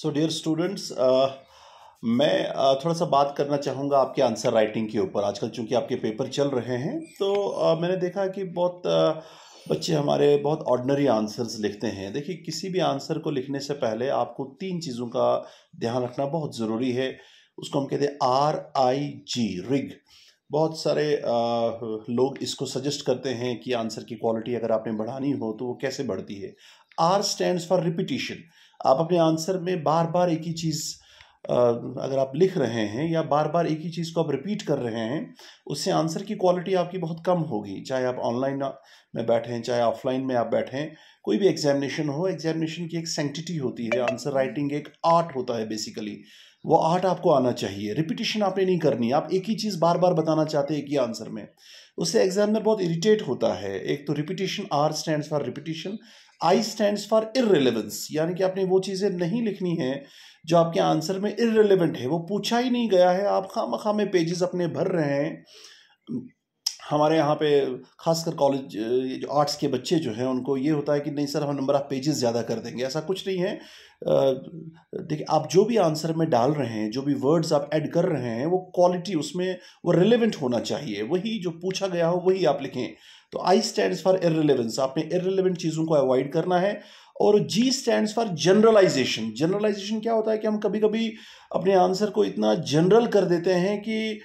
So dear students, मैं थोड़ा सा बात करना चाहूँगा आपके आंसर राइटिंग के ऊपर। आजकल चूंकि आपके पेपर चल रहे हैं तो मैंने देखा कि बहुत बच्चे हमारे बहुत ऑर्डिनरी आंसर्स लिखते हैं। देखिए, किसी भी आंसर को लिखने से पहले आपको 3 चीज़ों का ध्यान रखना बहुत ज़रूरी है। उसको हम कहते हैं RIG, रिग। बहुत सारे लोग इसको सजेस्ट करते हैं कि आंसर की क्वालिटी अगर आपने बढ़ानी हो तो वो कैसे बढ़ती है। R stands for repetition. आप अपने आंसर में बार बार एक ही चीज़ अगर आप लिख रहे हैं या बार बार एक ही चीज़ को आप रिपीट कर रहे हैं, उससे आंसर की क्वालिटी आपकी बहुत कम होगी। चाहे आप ऑनलाइन में बैठें, चाहे ऑफलाइन में आप बैठें, कोई भी एग्जामिनेशन हो, एग्जामिनेशन की एक सेंटिटी होती है। आंसर राइटिंग एक आर्ट होता है बेसिकली। वो आर्ट आपको आना चाहिए। रिपीटिशन आपने नहीं करनी। आप एक ही चीज़ बार बार बताना चाहते हैं एक ही आंसर में, उससे एग्जामिनर बहुत इरिटेट होता है। एक तो repetition, R stands for repetition. I stands for इररिलेवेंस, यानी कि आपने वो चीज़ें नहीं लिखनी है जो आपके आंसर में इररिलेवेंट है, वो पूछा ही नहीं गया है, आप खामखा में पेजेस अपने भर रहे हैं। हमारे यहाँ पे खासकर कॉलेज जो आर्ट्स के बच्चे जो हैं, उनको ये होता है कि नहीं सर, हम नंबर ऑफ पेजेस ज़्यादा कर देंगे। ऐसा कुछ नहीं है। देखिए, आप जो भी आंसर में डाल रहे हैं, जो भी वर्ड्स आप ऐड कर रहे हैं, वो क्वालिटी उसमें वो रिलेवेंट होना चाहिए। वही जो पूछा गया हो वही आप लिखें। तो I स्टैंड्स फॉर इररिलेवेंस, आपने इररिलेवेंट चीज़ों को अवॉइड करना है। और G stands for generalisation. Generalisation क्या होता है कि हम कभी कभी अपने आंसर को इतना जनरल कर देते हैं कि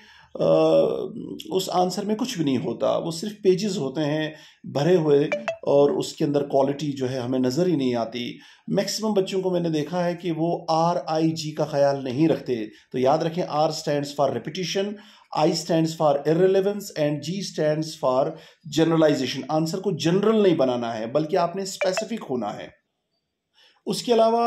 उस आंसर में कुछ भी नहीं होता, वो सिर्फ पेजेस होते हैं भरे हुए, और उसके अंदर क्वालिटी जो है हमें नज़र ही नहीं आती। मैक्सिमम बच्चों को मैंने देखा है कि वो RIG का ख्याल नहीं रखते। तो याद रखें, R stands for repetition, I stands for irrelevance and G stands for generalisation. Answer को जनरल नहीं बनाना है, बल्कि आपने स्पेसिफिक होना है। उसके अलावा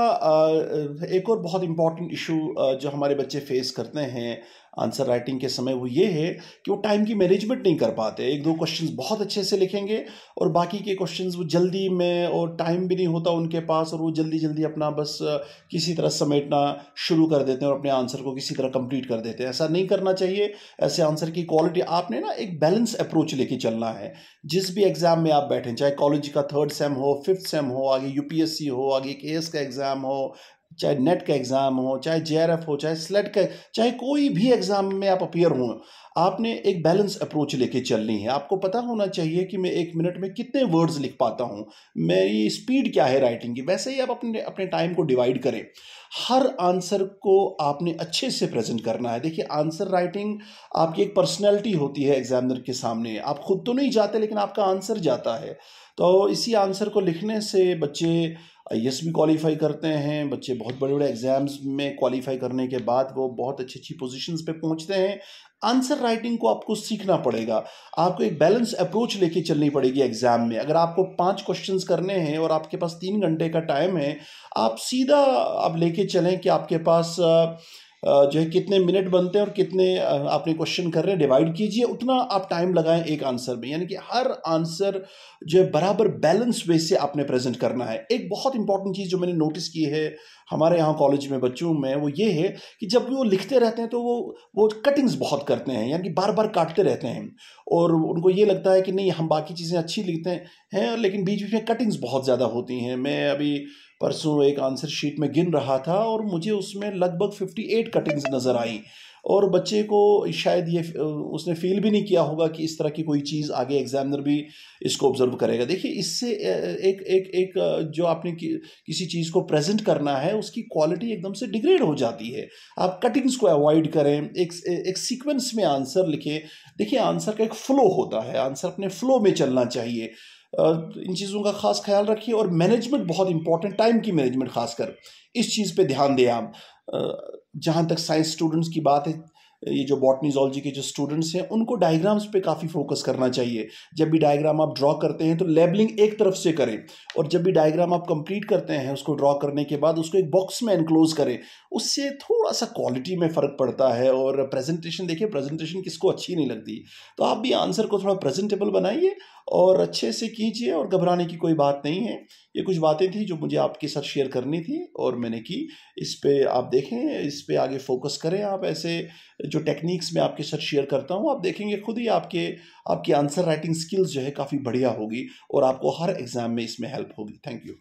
एक और बहुत इम्पॉर्टेंट इशू जो हमारे बच्चे फेस करते हैं आंसर राइटिंग के समय, वो ये है कि वो टाइम की मैनेजमेंट नहीं कर पाते। 1-2 क्वेश्चंस बहुत अच्छे से लिखेंगे और बाकी के क्वेश्चंस वो जल्दी में, और टाइम भी नहीं होता उनके पास, और वो जल्दी जल्दी अपना बस किसी तरह समेटना शुरू कर देते हैं और अपने आंसर को किसी तरह कंप्लीट कर देते हैं। ऐसा नहीं करना चाहिए। ऐसे आंसर की क्वालिटी, आपने ना एक बैलेंस अप्रोच लेके चलना है। जिस भी एग्जाम में आप बैठें, चाहे कॉलेज का 3rd सेम हो, 5th सेम हो, आगे UPSC हो, आगे KS का एग्जाम हो, चाहे नेट का एग्जाम हो, चाहे JRF हो, चाहे स्लेट का, चाहे कोई भी एग्जाम में आप अपीयर हों, आपने एक बैलेंस अप्रोच लेके चलनी है। आपको पता होना चाहिए कि मैं 1 मिनट में कितने वर्ड्स लिख पाता हूँ, मेरी स्पीड क्या है राइटिंग की। वैसे ही आप अपने अपने टाइम को डिवाइड करें। हर आंसर को आपने अच्छे से प्रेजेंट करना है। देखिए, आंसर राइटिंग आपकी एक पर्सनैलिटी होती है एग्जामिनर के सामने। आप खुद तो नहीं जाते, लेकिन आपका आंसर जाता है। तो इसी आंसर को लिखने से बच्चे IAS भी क्वालिफाई करते हैं। बच्चे बहुत बड़े बड़े एग्जाम्स में क्वालिफाई करने के बाद वो बहुत अच्छी अच्छी पोजीशंस पे पहुंचते हैं। आंसर राइटिंग को आपको सीखना पड़ेगा। आपको एक बैलेंस अप्रोच लेके चलनी पड़ेगी एग्जाम में। अगर आपको 5 क्वेश्चंस करने हैं और आपके पास 3 घंटे का टाइम है, आप सीधा आप लेके चलें कि आपके पास जो है कितने मिनट बनते हैं और कितने आपने क्वेश्चन कर रहे हैं, डिवाइड कीजिए, उतना आप टाइम लगाएं एक आंसर में। यानी कि हर आंसर जो है बराबर बैलेंस वे से आपने प्रेजेंट करना है। एक बहुत इंपॉर्टेंट चीज़ जो मैंने नोटिस की है हमारे यहाँ कॉलेज में बच्चों में, वो ये है कि जब भी वो लिखते रहते हैं तो वो कटिंग्स बहुत करते हैं, यानी कि बार बार काटते रहते हैं, और उनको ये लगता है कि नहीं, हम बाकी चीज़ें अच्छी लिखते हैं, लेकिन बीच बीच में कटिंग्स बहुत ज़्यादा होती हैं। मैं अभी परसों एक आंसर शीट में गिन रहा था और मुझे उसमें लगभग 58 कटिंग्स नज़र आई, और बच्चे को शायद ये उसने फील भी नहीं किया होगा कि इस तरह की कोई चीज़ आगे एग्जामिनर भी इसको ऑब्जर्व करेगा। देखिए, इससे एक एक एक जो आपने किसी चीज़ को प्रेजेंट करना है, उसकी क्वालिटी एकदम से डिग्रेड हो जाती है। आप कटिंग्स को अवॉइड करें, एक सीक्वेंस में आंसर लिखें। देखिए, आंसर का एक फ्लो होता है, आंसर अपने फ्लो में चलना चाहिए। इन चीज़ों का खास ख्याल रखिए। और मैनेजमेंट बहुत इंपॉर्टेंट, टाइम की मैनेजमेंट खासकर, इस चीज़ पे ध्यान दें आप। जहाँ तक साइंस स्टूडेंट्स की बात है, ये जो बॉटनी जूलॉजी के जो स्टूडेंट्स हैं, उनको डायग्राम्स पे काफ़ी फोकस करना चाहिए। जब भी डायग्राम आप ड्रॉ करते हैं तो लेबलिंग एक तरफ से करें, और जब भी डायग्राम आप कंप्लीट करते हैं उसको ड्रॉ करने के बाद उसको एक बॉक्स में एनक्लोज करें। उससे थोड़ा सा क्वालिटी में फ़र्क पड़ता है। और प्रेजेंटेशन, देखिए, प्रेजेंटेशन किसको अच्छी नहीं लगती, तो आप भी आंसर को थोड़ा प्रेजेंटेबल बनाइए और अच्छे से कीजिए, और घबराने की कोई बात नहीं है। ये कुछ बातें थी जो मुझे आपके साथ शेयर करनी थी और मैंने की। इस पे आप देखें, इस पे आगे फोकस करें आप। ऐसे जो टेक्निक्स मैं आपके साथ शेयर करता हूँ, आप देखेंगे खुद ही आपकी आंसर राइटिंग स्किल्स जो है काफ़ी बढ़िया होगी, और आपको हर एग्जाम में इसमें हेल्प होगी। Thank you.